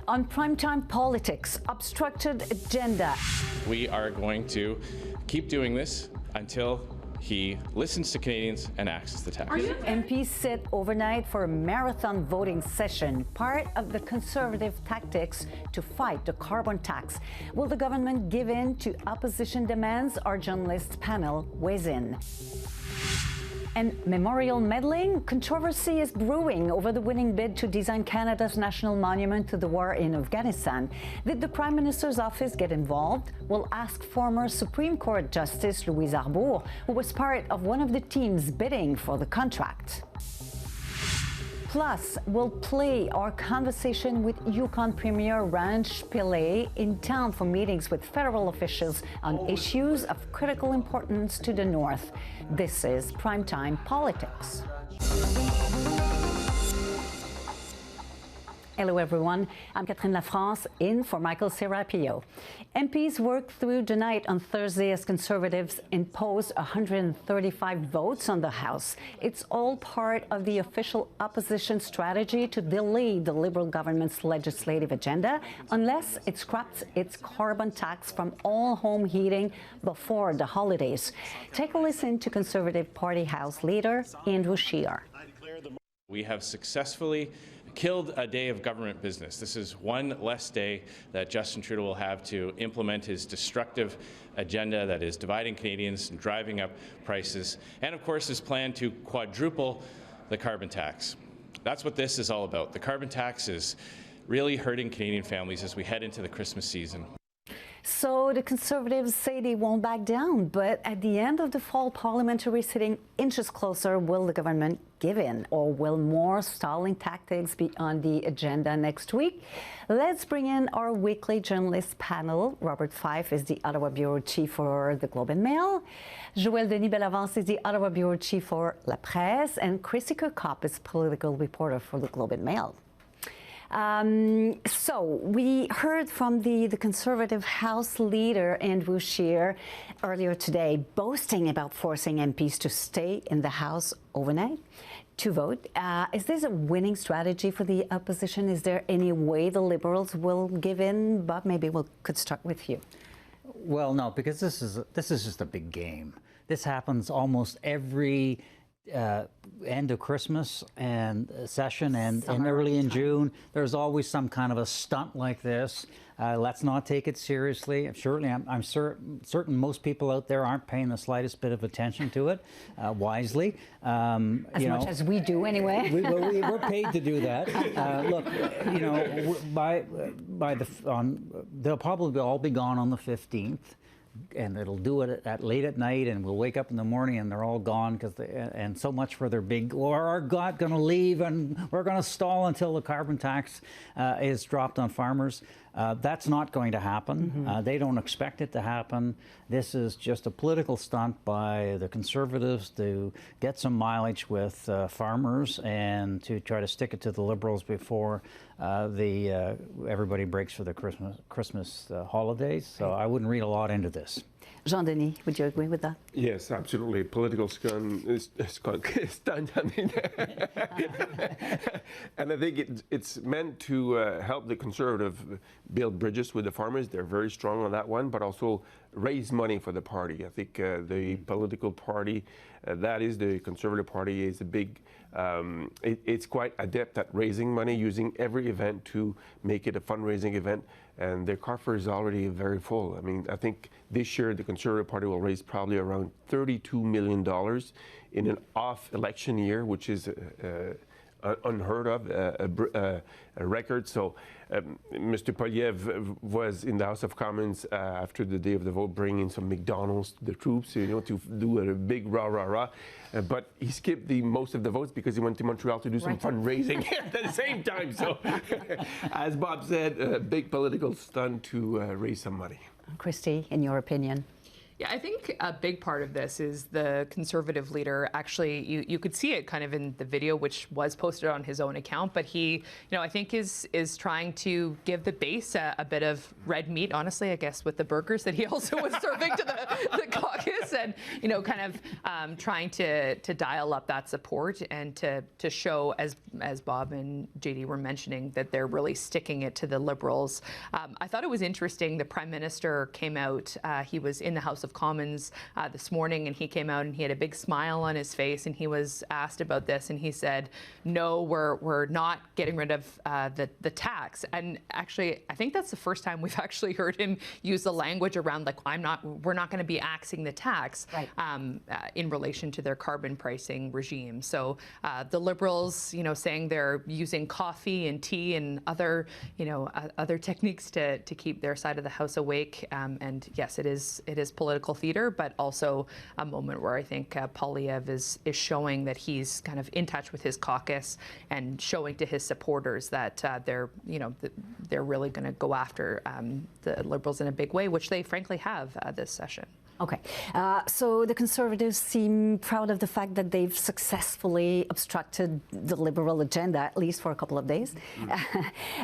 On Primetime Politics, obstructed agenda. We are going to keep doing this until he listens to Canadians and acts as the tax. MPs sit overnight for a marathon voting session, part of the Conservative tactics to fight the carbon tax. Will the government give in to opposition demands? Our journalist panel weighs in. And memorial meddling? Controversy is brewing over the winning bid to design Canada's national monument to the war in Afghanistan. Did the Prime Minister's office get involved? We'll ask former Supreme Court Justice Louise Arbour, who was part of one of the teams bidding for the contract. Plus, we'll play our conversation with Yukon Premier Ranj Pillai in town for meetings with federal officials on issues of critical importance to the North. This is Primetime Politics. Hello everyone, I'm Catherine Lafrance in for Michael Serapio. MPs worked through the night on Thursday as Conservatives imposed 135 votes on the House. It's all part of the official opposition strategy to delay the Liberal government's legislative agenda unless it scraps its carbon tax from all home heating before the holidays. Take a listen to Conservative Party House leader Andrew Scheer. We have successfully killed a day of government business. This is one less day that Justin Trudeau will have to implement his destructive agenda that is dividing Canadians and driving up prices, and of course his plan to quadruple the carbon tax. That's what this is all about. The carbon tax is really hurting Canadian families as we head into the Christmas season. So the Conservatives say they won't back down, but at the end of the fall parliamentary sitting, inches closer, will the government give in, or will more stalling tactics be on the agenda next week? Let's bring in our weekly journalist panel. Robert Fife is the Ottawa bureau chief for the Globe and Mail. Joël-Denis Bellavance is the Ottawa bureau chief for La Presse, and Kristy Kirkup is political reporter for the Globe and Mail. So we heard from the Conservative House leader, Andrew Scheer, earlier today, boasting about forcing MPs to stay in the House overnight to vote. Is this a winning strategy for the opposition? Is there any way the Liberals will give in? Bob, maybe we could start with you. Well, no, because this is just a big game. This happens almost every end of Christmas and session and early in June. There's always some kind of a stunt like this. Let's not take it seriously. Surely, I'm certain most people out there aren't paying the slightest bit of attention to it wisely. As much as we do, anyway. We're paid to do that. Look, you know, they'll probably all be gone on the 15th. And it'll do it at late at night, and we'll wake up in the morning and they're all gone and so much for their big, or our God going to leave and we're going to stall until the carbon tax is dropped on farmers. That's not going to happen. They don't expect it to happen. This is just a political stunt by the Conservatives to get some mileage with farmers and to try to stick it to the Liberals before everybody breaks for the Christmas holidays. So I wouldn't read a lot into this. Jean-Denis, would you agree with that? Yes, absolutely. Political stunt. I mean, and I think it's meant to help the Conservative build bridges with the farmers. They're very strong on that one, but also raise money for the party. I think the political party, that is the Conservative Party, is a big. It's quite adept at raising money, using every event to make it a fundraising event, and their coffer is already very full. I mean, I think this year the Conservative Party will raise probably around $32 million in an off-election year, which is unheard of, a record. So Mr. Poilievre was in the House of Commons after the day of the vote, bringing some McDonald's to the troops, you know, to do a big rah-rah-rah. But he skipped most of the votes because he went to Montreal to do some fundraising at the same time. So, as Bob said, a big political stunt to raise some money. Kristy, in your opinion? Yeah, I think a big part of this is the Conservative leader. Actually, you could see it kind of in the video, which was posted on his own account. But he, I think is trying to give the base a bit of red meat. Honestly, I guess with the burgers that he also was serving to the caucus, and kind of trying to dial up that support and to show, as Bob and JD were mentioning, that they're really sticking it to the Liberals. I thought it was interesting. The Prime Minister came out. He was in the House of Commons this morning, and he came out and he had a big smile on his face, and he was asked about this, and he said, "No, we're not getting rid of the tax." And actually, I think that's the first time we've actually heard him use the language around we're not going to be axing the tax, right, in relation to their carbon pricing regime. So the Liberals, saying they're using coffee and tea and other techniques to keep their side of the House awake. And yes, it is political theater, but also a moment where I think Poilievre is showing that he's kind of in touch with his caucus and showing to his supporters that they're really going to go after the Liberals in a big way, which they frankly have this session. Okay, so the Conservatives seem proud of the fact that they've successfully obstructed the Liberal agenda, at least for a couple of days.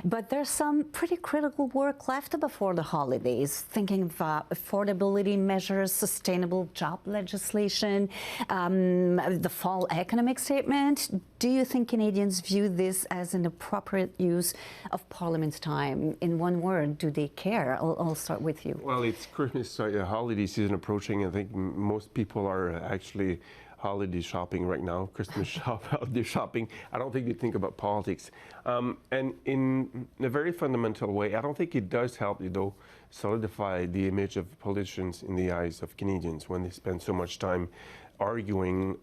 But there's some pretty critical work left before the holidays, thinking of affordability measures, sustainable job legislation, the fall economic statement. Do you think Canadians view this as an appropriate use of Parliament's time? In one word, do they care? I'll start with you. Well, it's Christmas holiday season approaching. I think most people are actually holiday shopping right now, Christmas holiday shopping. I don't think they think about politics. And in a very fundamental way, I don't think it does help, though, solidify the image of politicians in the eyes of Canadians when they spend so much time arguing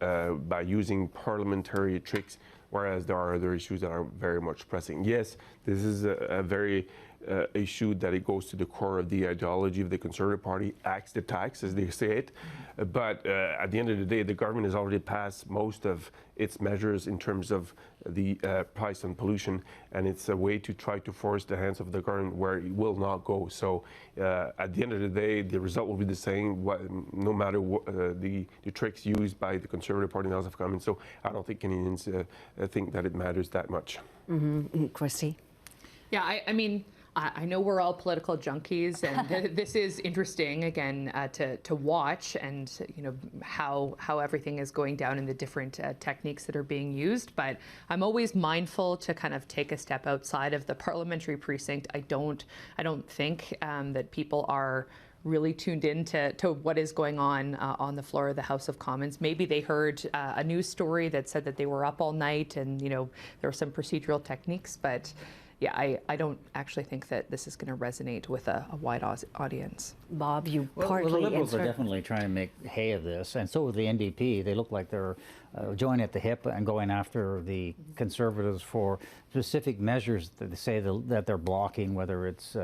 by using parliamentary tricks, whereas there are other issues that are very much pressing. Yes, this is a very issue that it goes to the core of the ideology of the Conservative Party, axe the tax, as they say it. But at the end of the day, the government has already passed most of its measures in terms of the price on pollution, and it's a way to try to force the hands of the government where it will not go. So at the end of the day, the result will be the same, no matter what, the tricks used by the Conservative Party in the House of Commons. So I don't think Canadians think that it matters that much. Mm-hmm. Kristy? Yeah, I mean, I know we're all political junkies, and this is interesting again to watch, and how everything is going down in the different techniques that are being used. But I'm always mindful to kind of take a step outside of the parliamentary precinct. I don't think that people are really tuned in to what is going on the floor of the House of Commons. Maybe they heard a news story that said that they were up all night, and there were some procedural techniques, but. Yeah, I don't actually think that this is going to resonate with a wide audience. Bob, you Well, partly the Liberals answered. are definitely trying to make hay of this, and so is the NDP. They look like they're joining at the hip and going after the Conservatives for specific measures that they say that they're blocking, whether it's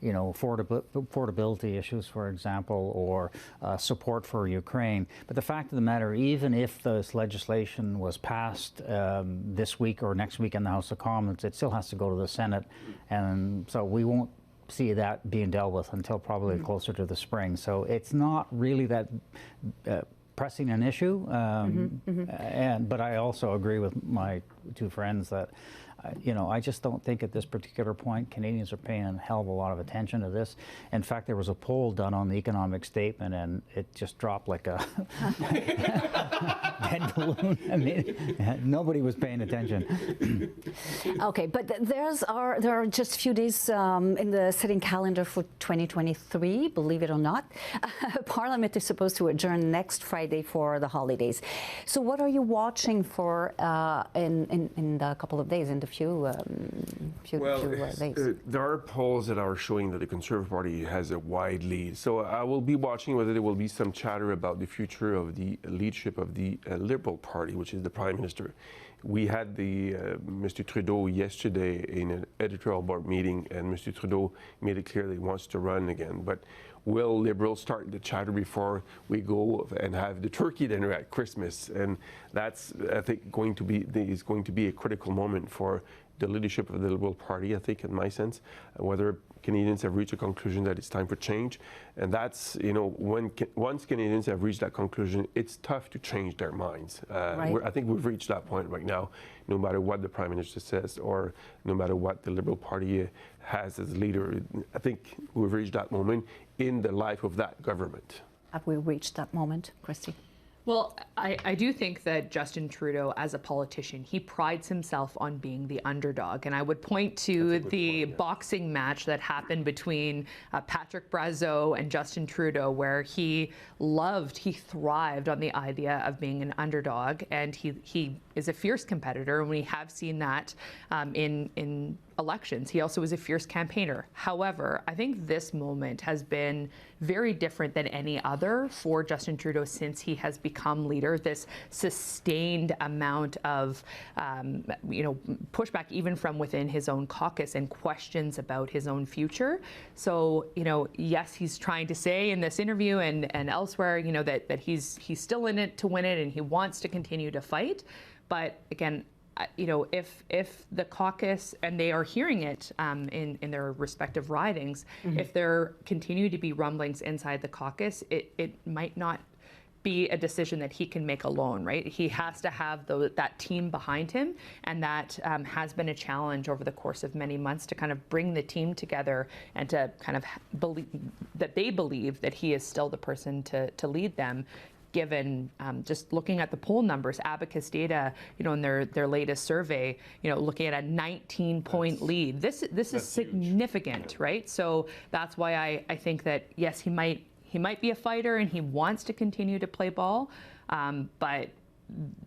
affordability issues, for example, or support for Ukraine. But the fact of the matter, even if this legislation was passed this week or next week in the House of Commons, it still has to go to the Senate, and so we won't see that being dealt with until probably closer to the spring. So it's not really that pressing an issue, but I also agree with my two friends that I just don't think at this particular point Canadians are paying a hell of a lot of attention to this. In fact, there was a poll done on the economic statement, and it just dropped like a dead balloon. I mean, nobody was paying attention. Okay, but there are just a few days in the sitting calendar for 2023, believe it or not. Parliament is supposed to adjourn next Friday for the holidays. So what are you watching for in a couple of days, in the few days? There are polls that are showing that the Conservative Party has a wide lead. So I will be watching whether there will be some chatter about the future of the leadership of the Liberal Party, which is the Prime Minister. We had the Mr. Trudeau yesterday in an editorial board meeting, and Mr. Trudeau made it clear that he wants to run again. But will Liberals start the chatter before we go and have the turkey dinner at Christmas? And that's, I think, going to be a critical moment for the leadership of the Liberal Party, I think, in my sense, whether Canadians have reached a conclusion that it's time for change. And that's, once Canadians have reached that conclusion, it's tough to change their minds. Right. I think we've reached that point right now, no matter what the Prime Minister says or no matter what the Liberal Party has as leader. I think we've reached that moment in the life of that government. Have we reached that moment, Kristy? Well, I do think that Justin Trudeau, as a politician, he prides himself on being the underdog. And I would point to the boxing match that happened between Patrick Brazeau and Justin Trudeau, where he thrived on the idea of being an underdog. And he is a fierce competitor, and we have seen that in elections. He also was a fierce campaigner. However, I think this moment has been very different than any other for Justin Trudeau since he has become leader. This sustained amount of, pushback even from within his own caucus and questions about his own future. So, yes, he's trying to say in this interview and elsewhere, that he's still in it to win it and he wants to continue to fight. But again, if the caucus, and they are hearing it in their respective ridings, if there continue to be rumblings inside the caucus, it might not be a decision that he can make alone, right? He has to have that team behind him, and that has been a challenge over the course of many months to kind of bring the team together and to kind of believe that they believe that he is still the person to lead them. Given just looking at the poll numbers, Abacus data, in their latest survey, looking at a 19-point lead. This is significant, huge. Right? So that's why I think that yes, he might be a fighter and he wants to continue to play ball, but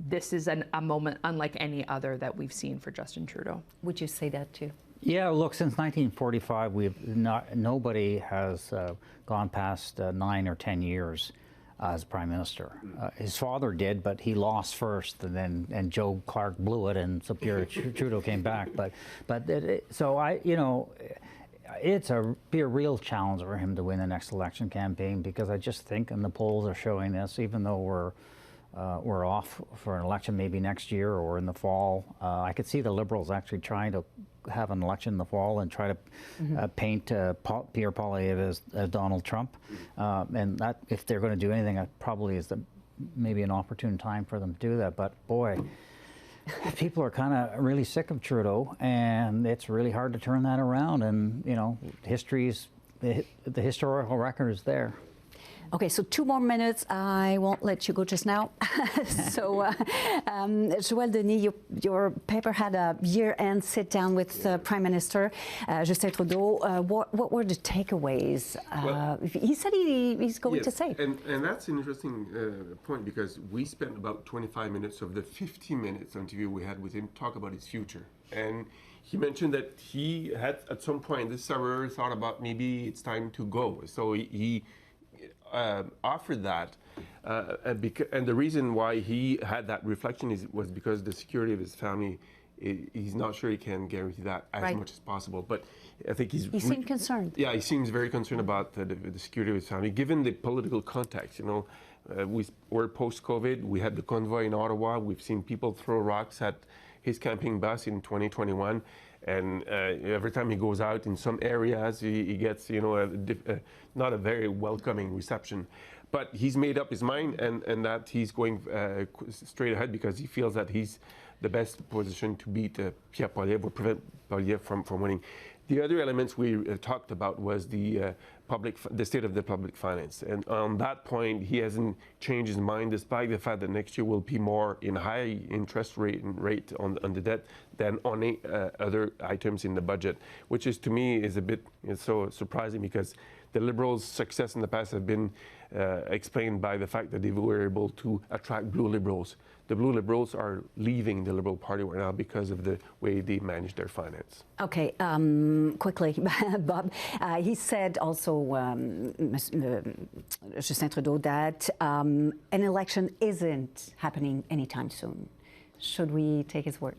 this is a moment unlike any other that we've seen for Justin Trudeau. Would you say that too? Yeah, look, since 1945, nobody has gone past 9 or 10 years as Prime Minister. His father did, but he lost first, and Joe Clark blew it, and so Pierre Trudeau came back. It's be a real challenge for him to win the next election campaign, because I just think, and the polls are showing this, even though we're off for an election maybe next year or in the fall, I could see the Liberals actually trying to have an election in the fall and try to paint Pierre Poilievre as Donald Trump. And that, if they're going to do anything, that probably is maybe an opportune time for them to do that. But boy, people are kind of really sick of Trudeau, and it's really hard to turn that around. And, the historical record is there. Okay, so 2 more minutes. I won't let you go just now. So, Joël-Denis, your paper had a year-end sit-down with Prime Minister Justin Trudeau. What were the takeaways? He said he's going to say. And that's an interesting point, because we spent about 25 minutes of the 50 minutes interview we had with him talk about his future. And he mentioned that he had, at some point this summer, thought about maybe it's time to go. So he offered that, and the reason why he had that reflection was because the security of his family, he's not sure he can guarantee that as much as possible. But I think he seemed concerned. Yeah, he seems very concerned about the security of his family, given the political context. We're post-COVID. We had the convoy in Ottawa. We've seen people throw rocks at his camping bus in 2021. And every time he goes out in some areas, he gets, not a very welcoming reception. But he's made up his mind, and that he's going straight ahead, because he feels that he's the best position to beat Pierre Poilievre or prevent Poilievre from winning. The other elements we talked about was the state of the public finance. And on that point, he hasn't changed his mind, despite the fact that next year will be more in high interest rate on the debt than on other items in the budget, which is, to me, is so surprising, because the Liberals' success in the past have been explained by the fact that they were able to attract blue Liberals. The blue Liberals are leaving the Liberal Party right now because of the way they manage their finance. Okay, quickly, Bob. He said also, Justin Trudeau, that an election isn't happening anytime soon. Should we take his word?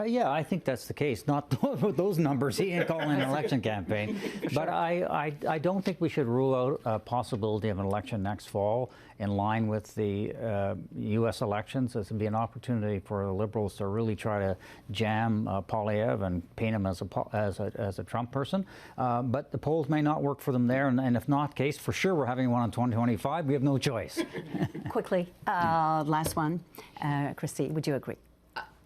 Yeah, I think that's the case. Not those numbers. He ain't calling an election campaign. But I don't think we should rule out a possibility of an election next fall in line with the U.S. elections. This would be an opportunity for the Liberals to really try to jam Poilievre and paint him as a Trump person. But the polls may not work for them there. And if not the case, for sure we're having one in 2025. We have no choice. Quickly, last one. Kristy, would you agree?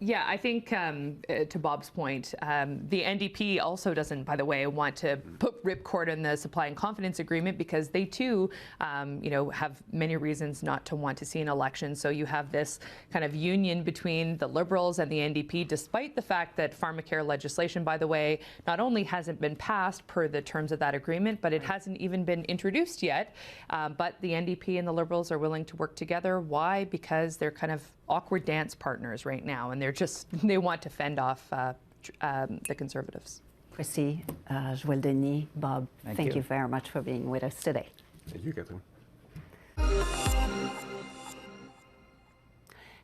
Yeah, I think to Bob's point, the NDP also doesn't, by the way, want to put ripcord in the supply and confidence agreement because they too, have many reasons not to want to see an election. So you have this kind of union between the Liberals and the NDP, despite the fact that pharmacare legislation, by the way, not only hasn't been passed per the terms of that agreement, but it hasn't even been introduced yet. But the NDP and the Liberals are willing to work together. Why? Because they're kind of awkward dance partners right now, and they want to fend off the Conservatives. Kristy, Joël-Denis, Bob, thank you very much for being with us today. Thank you, Catherine.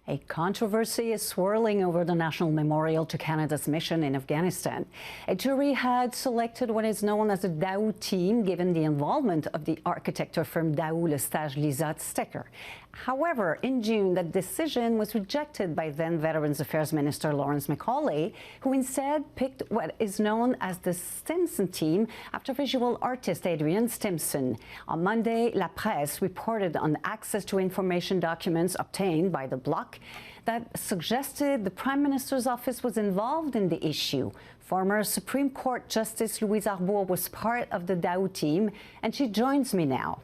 A controversy is swirling over the National Memorial to Canada's mission in Afghanistan. A jury had selected what is known as a Daou team, given the involvement of the architecture firm Daou Lestage Lizotte Stecker. However, in June, that decision was rejected by then Veterans Affairs Minister Lawrence Macaulay, who instead picked what is known as the Stimson team after visual artist Adrian Stimson. On Monday, La Presse reported on access to information documents obtained by the Bloc that suggested the Prime Minister's office was involved in the issue. Former Supreme Court Justice Louise Arbour was part of the Daou team, and she joins me now.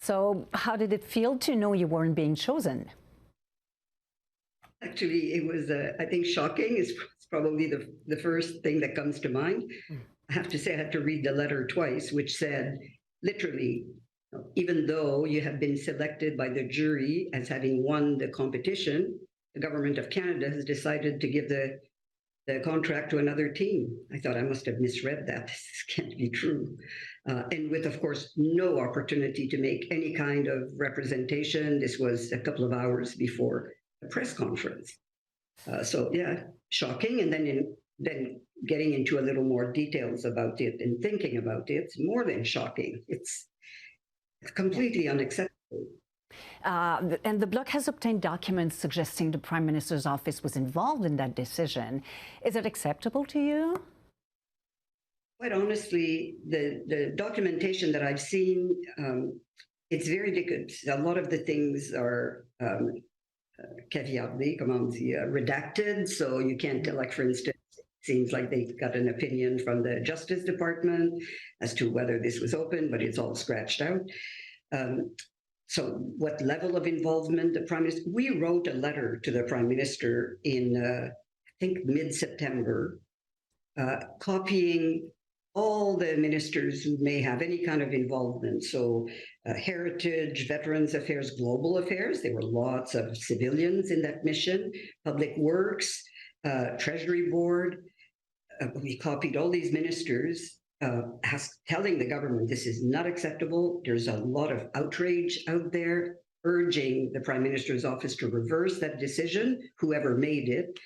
So how did it feel to know you weren't being chosen? Actually, it was, I think, shocking. It's probably the first thing that comes to mind. I have to say I had to read the letter twice, which said, literally, even though you have been selected by the jury as having won the competition, the Government of Canada has decided to give the contract to another team. I thought I must have misread that. This can't be true. And with, of course, no opportunity to make any kind of representation. This was a couple of hours before the press conference. So yeah, shocking. And then getting into a little more details about it and thinking about it, it's more than shocking. It's completely unacceptable. And the Bloc has obtained documents suggesting the Prime Minister's office was involved in that decision. Is it acceptable to you? Quite honestly, the documentation that I've seen, it's very difficult. A lot of the things are caviardé, comment on dit, redacted, so you can't tell, like, for instance, it seems like they got an opinion from the Justice Department as to whether this was open, but it's all scratched out. So what level of involvement the Prime Minister, we wrote a letter to the Prime Minister in, I think, mid-September, copying all the ministers who may have any kind of involvement. So Heritage, Veterans Affairs, Global Affairs, there were lots of civilians in that mission, Public Works, Treasury Board. We copied all these ministers, telling the government this is not acceptable. There's a lot of outrage out there, urging the Prime Minister's office to reverse that decision, whoever made it,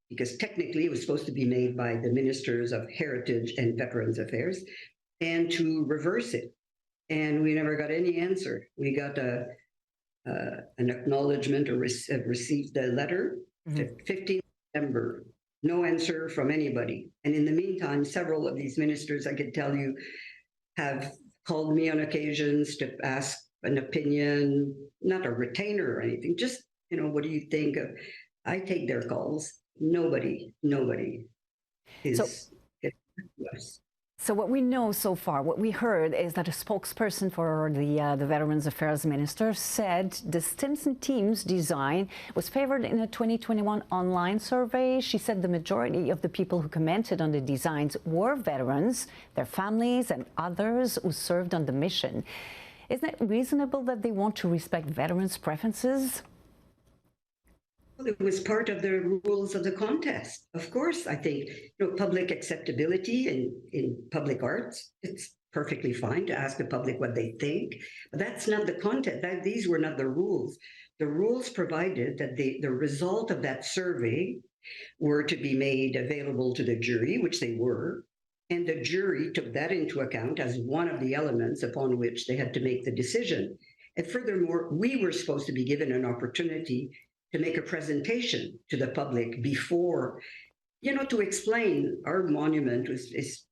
because technically it was supposed to be made by the Ministers of Heritage and Veterans Affairs, and to reverse it. And we never got any answer. We got an acknowledgement or received a letter, 15th September. No answer from anybody. And in the meantime, several of these ministers, I could tell you, have called me on occasions to ask an opinion, not a retainer or anything, just, what do you think of? I take their calls. Nobody is getting to us. So what we know so far, what we heard is that a spokesperson for the Veterans Affairs Minister said the Stimson team's design was favored in a 2021 online survey. She said the majority of the people who commented on the designs were veterans, their families, and others who served on the mission. Isn't it reasonable that they want to respect veterans' preferences? It was part of the rules of the contest. Of course, I think public acceptability in public arts, it's perfectly fine to ask the public what they think. But that's not the content. These were not the rules. The rules provided that the result of that survey were to be made available to the jury, which they were, and the jury took that into account as one of the elements upon which they had to make the decision. And furthermore, we were supposed to be given an opportunity to make a presentation to the public before, to explain our monument is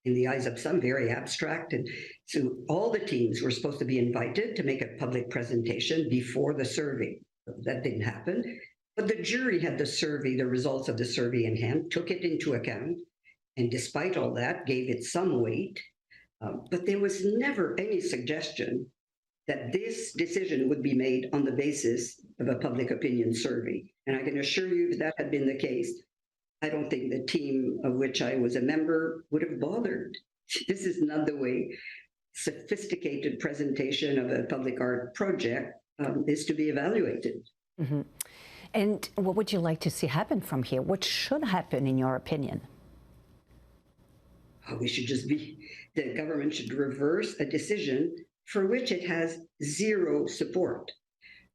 in the eyes of some very abstract. And so all the teams were supposed to be invited to make a public presentation before the survey. That didn't happen. But the jury had the results of the survey in hand, took it into account, and despite all that, gave it some weight. But there was never any suggestion that this decision would be made on the basis of a public opinion survey. And I can assure you, if that had been the case, I don't think the team of which I was a member would have bothered. This is not the way sophisticated presentation of a public art project is to be evaluated. Mm-hmm. And what would you like to see happen from here? What should happen, in your opinion? The government should reverse a decision for which it has zero support.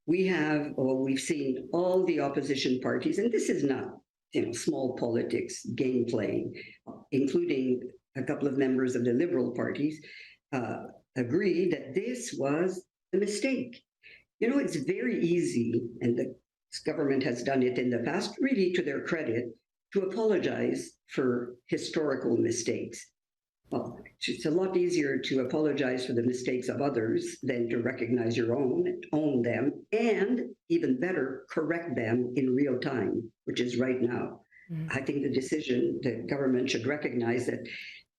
We've seen all the opposition parties, and this is not, small politics, game playing, including a couple of members of the Liberal parties, agree that this was a mistake. It's very easy, and the government has done it in the past, really to their credit, to apologize for historical mistakes. Well, it's a lot easier to apologize for the mistakes of others than to recognize your own them, and even better, correct them in real time, which is right now. I think the government should recognize that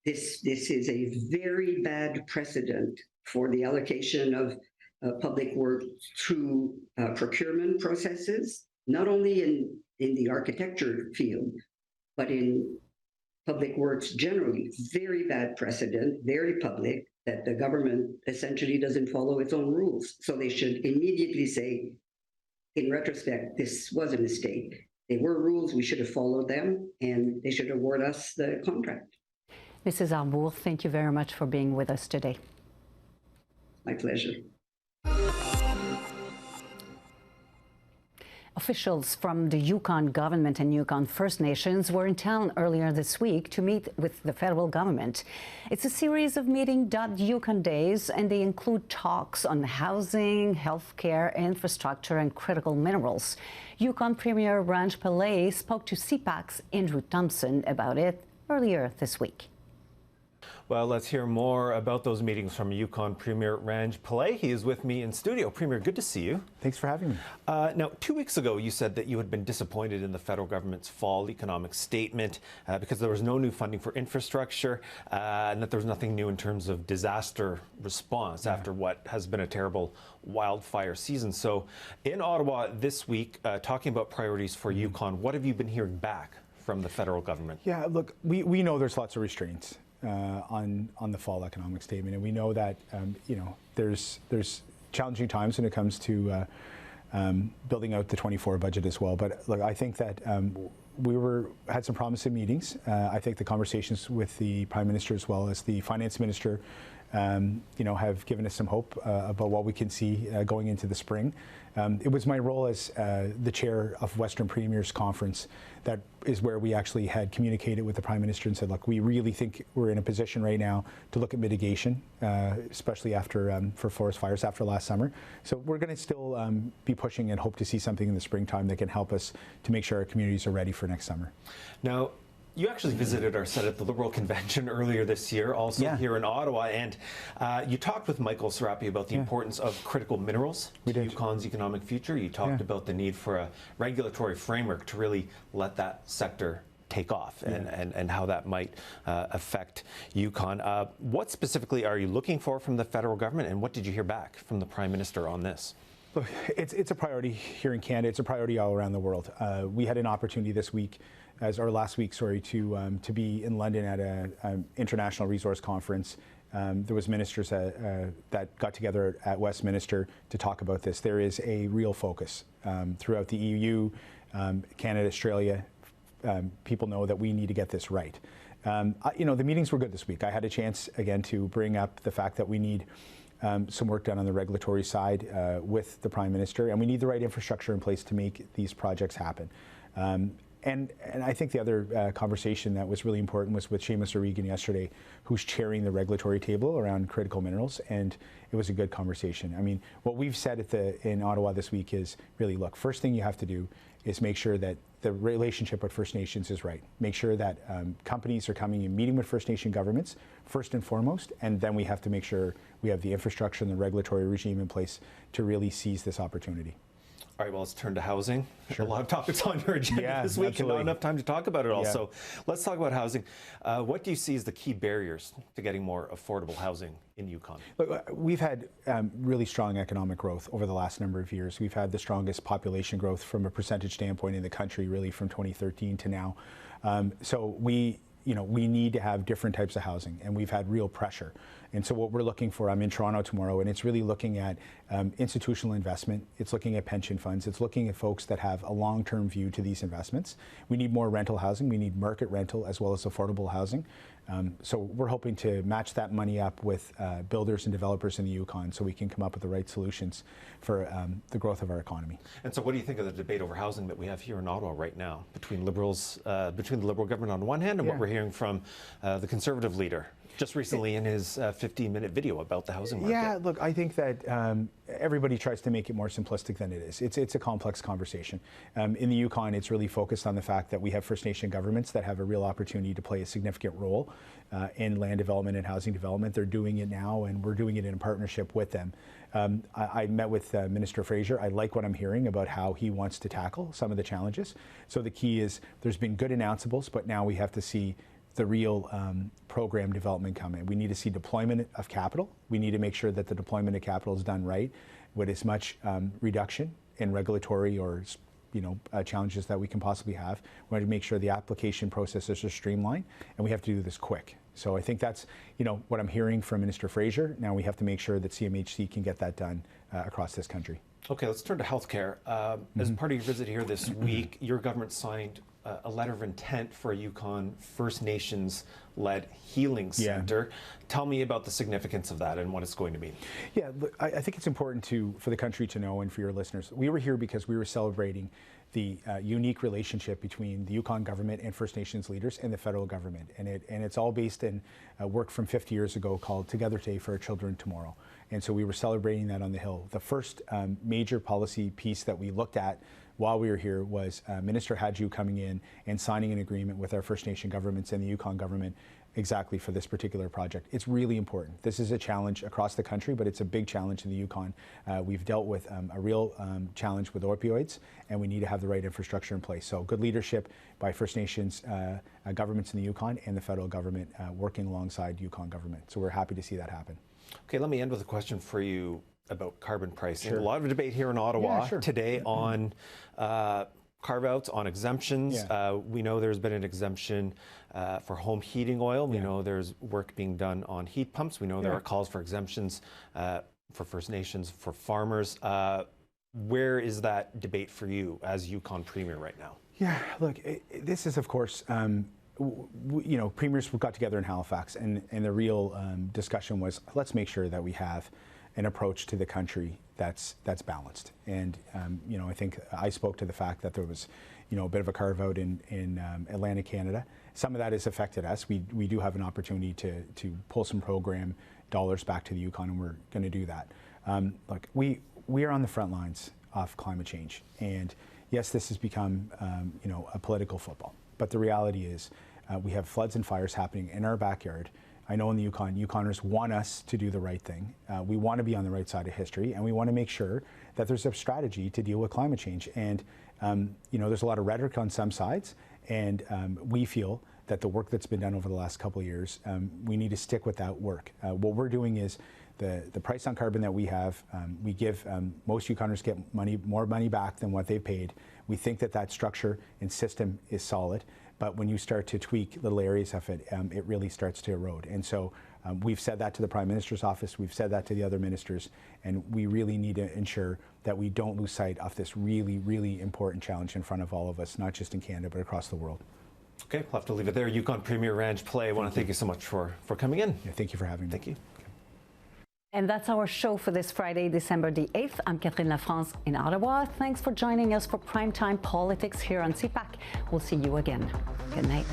this is a very bad precedent for the allocation of public work through procurement processes, not only in the architecture field, but in public works generally. Very bad precedent, very public, that the government essentially doesn't follow its own rules. So they should immediately say, in retrospect, this was a mistake. They were rules, we should have followed them, and they should award us the contract. Mrs. Arbour, thank you very much for being with us today. My pleasure. Officials from the Yukon government and Yukon First Nations were in town earlier this week to meet with the federal government. It's a series of Yukon days, and they include talks on housing, healthcare, infrastructure, and critical minerals. Yukon Premier Ranj Pillai spoke to CPAC's Andrew Thompson about it earlier this week. Well, let's hear more about those meetings from Yukon Premier Ranj Pillai. He is with me in studio. Premier, good to see you. Thanks for having me. Now, 2 weeks ago, you said that you had been disappointed in the federal government's fall economic statement because there was no new funding for infrastructure and that there was nothing new in terms of disaster response after what has been a terrible wildfire season. So in Ottawa this week, talking about priorities for Yukon, what have you been hearing back from the federal government? Yeah, look, we know there's lots of restraints on the fall economic statement, and we know that there's challenging times when it comes to building out the 24 budget as well. But look, I think that we had some promising meetings. I think the conversations with the Prime Minister as well as the Finance Minister have given us some hope about what we can see going into the spring. It was my role as the chair of Western Premiers Conference that is where we actually had communicated with the Prime Minister and said, look, we really think we're in a position right now to look at mitigation, especially for forest fires after last summer. So we're going to still be pushing and hope to see something in the springtime that can help us to make sure our communities are ready for next summer. Now, you actually visited our set at the Liberal Convention earlier this year, also here in Ottawa, and you talked with Michael Serapi about the importance of critical minerals to Yukon's economic future. You talked about the need for a regulatory framework to really let that sector take off and how that might affect Yukon. What specifically are you looking for from the federal government, and what did you hear back from the Prime Minister on this? Look, it's a priority here in Canada. It's a priority all around the world. We had an opportunity last week, to be in London at an international resource conference. There was ministers that got together at Westminster to talk about this. There is a real focus throughout the EU, Canada, Australia. People know that we need to get this right. The meetings were good this week. I had a chance again to bring up the fact that we need some work done on the regulatory side with the Prime Minister, and we need the right infrastructure in place to make these projects happen. And I think the other conversation that was really important was with Seamus O'Regan yesterday, who's chairing the regulatory table around critical minerals, and it was a good conversation. I mean, what we've said in Ottawa this week is really, look, first thing you have to do is make sure that the relationship with First Nations is right. Make sure that companies are coming and meeting with First Nation governments first and foremost, and then we have to make sure we have the infrastructure and the regulatory regime in place to really seize this opportunity. All right, well, let's turn to housing. Sure. A lot of topics on your agenda this week, and not enough time to talk about it all. So let's talk about housing. What do you see as the key barriers to getting more affordable housing in Yukon? Look, we've had really strong economic growth over the last number of years. We've had the strongest population growth from a percentage standpoint in the country, really from 2013 to now. So we need to have different types of housing, and we've had real pressure. And so what we're looking for, I'm in Toronto tomorrow, and it's really looking at institutional investment. It's looking at pension funds. It's looking at folks that have a long-term view to these investments. We need more rental housing. We need market rental as well as affordable housing. So we're hoping to match that money up with builders and developers in the Yukon so we can come up with the right solutions for the growth of our economy. And so what do you think of the debate over housing that we have here in Ottawa right now between Liberals, between the Liberal government on one hand and what we're hearing from the Conservative leader just recently in his 15-minute video about the housing market? Yeah, look, I think that everybody tries to make it more simplistic than it is. It's a complex conversation. In the Yukon, it's really focused on the fact that we have First Nation governments that have a real opportunity to play a significant role in land development and housing development. They're doing it now, and we're doing it in partnership with them. I met with Minister Fraser. I like what I'm hearing about how he wants to tackle some of the challenges. So the key is there's been good announceables, but now we have to see the real program development come in. We need to see deployment of capital. We need to make sure that the deployment of capital is done right with as much reduction in regulatory or challenges that we can possibly have. We want to make sure the application processes are streamlined, and we have to do this quick. So I think that's what I'm hearing from Minister Fraser. Now we have to make sure that CMHC can get that done across this country. Okay, let's turn to healthcare. As part of your visit here this week, your government signed a letter of intent for a Yukon First Nations-led healing center. Tell me about the significance of that and what it's going to mean. Yeah, look, I think it's important for the country to know, and for your listeners, we were here because we were celebrating the unique relationship between the Yukon government and First Nations leaders and the federal government. And it's all based in work from 50 years ago called Together Today for Our Children Tomorrow. And so we were celebrating that on the Hill. The first major policy piece that we looked at while we were here was Minister Hadju coming in and signing an agreement with our First Nation governments and the Yukon government exactly for this particular project. It's really important. This is a challenge across the country, but it's a big challenge in the Yukon. We've dealt with a real challenge with opioids, and we need to have the right infrastructure in place. So good leadership by First Nations governments in the Yukon and the federal government working alongside Yukon government. So we're happy to see that happen. Okay, let me end with a question for you about carbon pricing. Sure. A lot of debate here in Ottawa today on carve-outs, on exemptions. We know there's been an exemption for home heating oil. We know there's work being done on heat pumps. We know there are calls for exemptions for First Nations, for farmers. Where is that debate for you as Yukon Premier right now? Yeah, look, this is, of course, premiers got together in Halifax, and the real discussion was, let's make sure that we have an approach to the country that's balanced. And I think I spoke to the fact that there was a bit of a carve out in Atlantic Canada. Some of that has affected us. We do have an opportunity to pull some program dollars back to the Yukon, and we're going to do that. Look, we are on the front lines of climate change, and yes, this has become a political football. But the reality is we have floods and fires happening in our backyard. I know in the Yukon, Yukoners want us to do the right thing. We want to be on the right side of history, and we want to make sure that there's a strategy to deal with climate change. And there's a lot of rhetoric on some sides, and we feel that the work that's been done over the last couple of years, we need to stick with that work. What we're doing is the price on carbon that we have, we give most Yukoners get more money back than what they paid. We think that structure and system is solid. But when you start to tweak little areas of it, it really starts to erode. And so we've said that to the Prime Minister's office, we've said that to the other ministers, and we really need to ensure that we don't lose sight of this really, really important challenge in front of all of us, not just in Canada, but across the world. Okay, we'll have to leave it there. Yukon Premier Ranj Pillai, I want to thank you so much for coming in. Yeah, thank you for having me. Thank you. And that's our show for this Friday, December the 8th. I'm Catherine Lafrance in Ottawa. Thanks for joining us for Primetime Politics here on CPAC. We'll see you again. Good night.